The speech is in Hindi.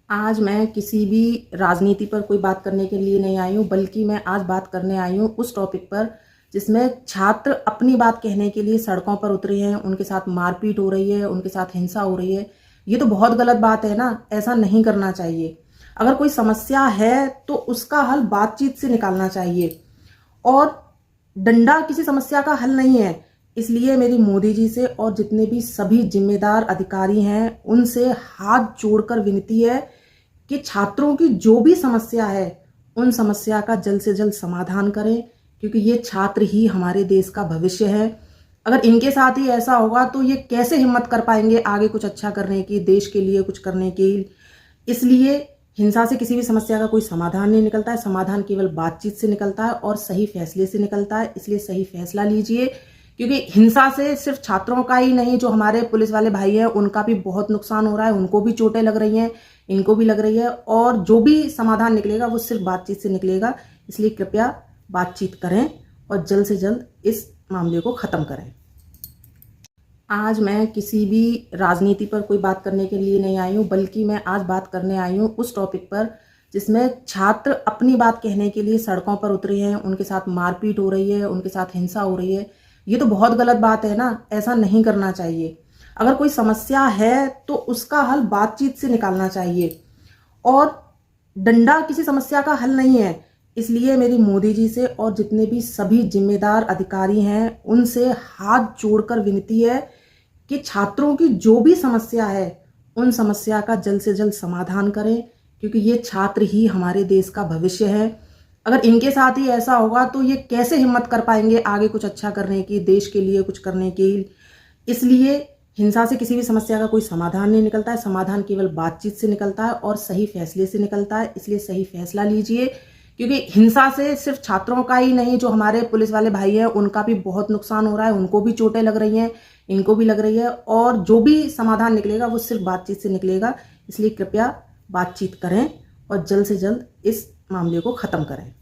आज मैं किसी भी राजनीति पर कोई बात करने के लिए नहीं आई हूँ, बल्कि मैं आज बात करने आई हूँ उस टॉपिक पर जिसमें छात्र अपनी बात कहने के लिए सड़कों पर उतरे हैं, उनके साथ मारपीट हो रही है, उनके साथ हिंसा हो रही है। ये तो बहुत गलत बात है ना, ऐसा नहीं करना चाहिए। अगर कोई समस्या है तो उसका हल बातचीत से निकालना चाहिए और डंडा किसी समस्या का हल नहीं है। इसलिए मेरी मोदी जी से और जितने भी सभी जिम्मेदार अधिकारी हैं उनसे हाथ जोड़कर विनती है कि छात्रों की जो भी समस्या है उन समस्या का जल्द से जल्द समाधान करें, क्योंकि ये छात्र ही हमारे देश का भविष्य है। अगर इनके साथ ही ऐसा होगा तो ये कैसे हिम्मत कर पाएंगे आगे कुछ अच्छा करने की, देश के लिए कुछ करने की। इसलिए हिंसा से किसी भी समस्या का कोई समाधान नहीं निकलता है। समाधान केवल बातचीत से निकलता है और सही फैसले से निकलता है। इसलिए सही फैसला लीजिए, क्योंकि हिंसा से सिर्फ छात्रों का ही नहीं, जो हमारे पुलिस वाले भाई हैं उनका भी बहुत नुकसान हो रहा है, उनको भी चोटें लग रही हैं, इनको भी लग रही है। और जो भी समाधान निकलेगा वो सिर्फ बातचीत से निकलेगा। इसलिए कृपया बातचीत करें और जल्द से जल्द इस मामले को खत्म करें। आज मैं किसी भी राजनीति पर कोई बात करने के लिए नहीं आई हूँ, बल्कि मैं आज बात करने आई हूँ उस टॉपिक पर जिसमें छात्र अपनी बात कहने के लिए सड़कों पर उतरे हैं, उनके साथ मारपीट हो रही है, उनके साथ हिंसा हो रही है। ये तो बहुत गलत बात है ना, ऐसा नहीं करना चाहिए। अगर कोई समस्या है तो उसका हल बातचीत से निकालना चाहिए और डंडा किसी समस्या का हल नहीं है। इसलिए मेरी मोदी जी से और जितने भी सभी जिम्मेदार अधिकारी हैं उनसे हाथ जोड़कर विनती है कि छात्रों की जो भी समस्या है उन समस्या का जल्द से जल्द समाधान करें, क्योंकि ये छात्र ही हमारे देश का भविष्य है। अगर इनके साथ ही ऐसा होगा तो ये कैसे हिम्मत कर पाएंगे आगे कुछ अच्छा करने की, देश के लिए कुछ करने की। इसलिए हिंसा से किसी भी समस्या का कोई समाधान नहीं निकलता है। समाधान केवल बातचीत से निकलता है और सही फैसले से निकलता है। इसलिए सही फैसला लीजिए, क्योंकि हिंसा से सिर्फ छात्रों का ही नहीं, जो हमारे पुलिस वाले भाई हैं उनका भी बहुत नुकसान हो रहा है, उनको भी चोटें लग रही हैं, इनको भी लग रही है। और जो भी समाधान निकलेगा वो सिर्फ बातचीत से निकलेगा। इसलिए कृपया बातचीत करें और जल्द से जल्द इस मामले को खत्म करें।